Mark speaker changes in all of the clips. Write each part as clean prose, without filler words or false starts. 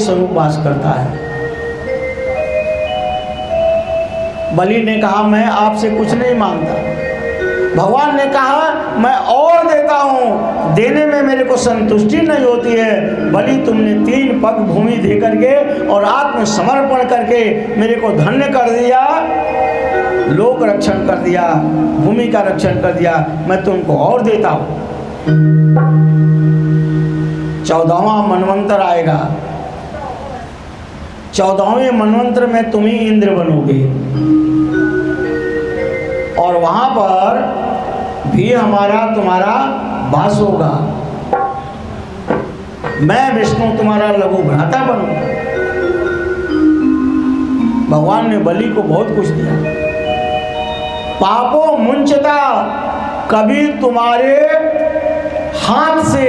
Speaker 1: स्वरूप वास करता है। बलि ने कहा मैं आपसे कुछ नहीं मांगता। भगवान ने कहा मैं और देता हूँ, देने में मेरे को संतुष्टि नहीं होती है। बलि तुमने 3 पग भूमि दे करके और आत्मसमर्पण करके मेरे को धन्य कर दिया, लोक रक्षण कर दिया, भूमि का रक्षण कर दिया, मैं तुमको और देता हूँ। 14वां मनवंतर आएगा, 14वें मनवंतर में तुम ही इंद्र बनोगे और वहां पर भी हमारा तुम्हारा वास होगा। मैं विष्णु तुम्हारा लघु भ्राता बनूंगा। भगवान ने बलि को बहुत कुछ दिया। पापो मुंचता, कभी तुम्हारे हाथ से,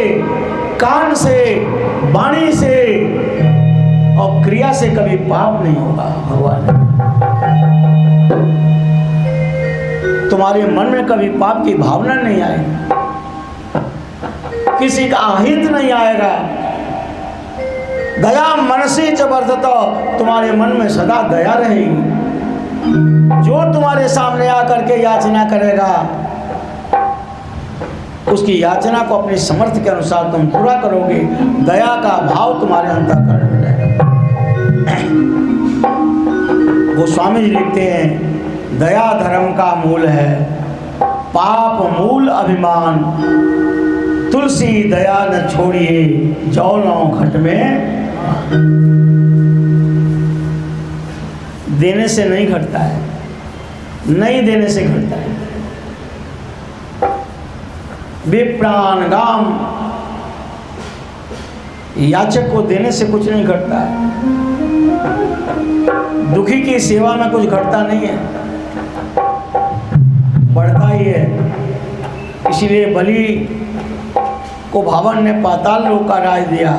Speaker 1: कान से, वाणी से और क्रिया से कभी पाप नहीं होगा। भगवान तुम्हारे मन में कभी पाप की भावना नहीं आएगी, किसी का अहित नहीं आएगा। दया मनसी जबरदस्त, तुम्हारे मन में सदा दया रहेगी। जो तुम्हारे सामने आकर के याचना करेगा उसकी याचना को अपनी समर्थ के अनुसार तुम पूरा करोगे। दया का भाव तुम्हारे अंतःकरण में रहेगा। गोस्वामी जी लिखते हैं दया धर्म का मूल है, पाप मूल अभिमान, तुलसी दया न छोड़िए, जौनों घट में। देने से नहीं घटता है, नहीं देने से घटता है। विप्राण गाम, याचक को देने से कुछ नहीं घटता है। दुखी की सेवा में कुछ घटता नहीं है, बढ़ता ही है। इसीलिए बलि को भगवान ने पाताल लोक का राज दिया,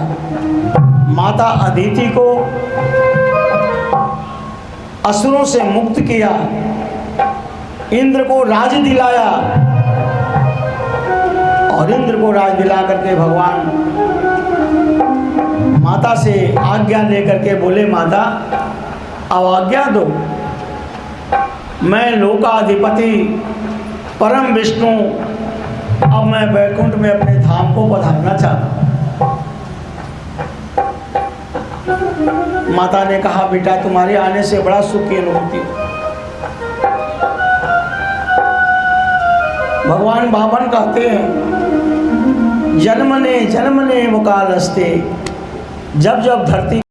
Speaker 1: माता अदिति को असुरों से मुक्त किया, इंद्र को राज दिलाया और इंद्र को राज दिला करके भगवान माता से आज्ञा लेकर के बोले माता अब आज्ञा दो, मैं लोकाधिपति परम विष्णु अब मैं वैकुंठ में अपने धाम को पधारना चाहता हूँ। माता ने कहा बेटा तुम्हारे आने से बड़ा सुख की अनुभूति। भगवान बावन कहते हैं जन्मने जन्मने मुकालस्ते, जब जब धरती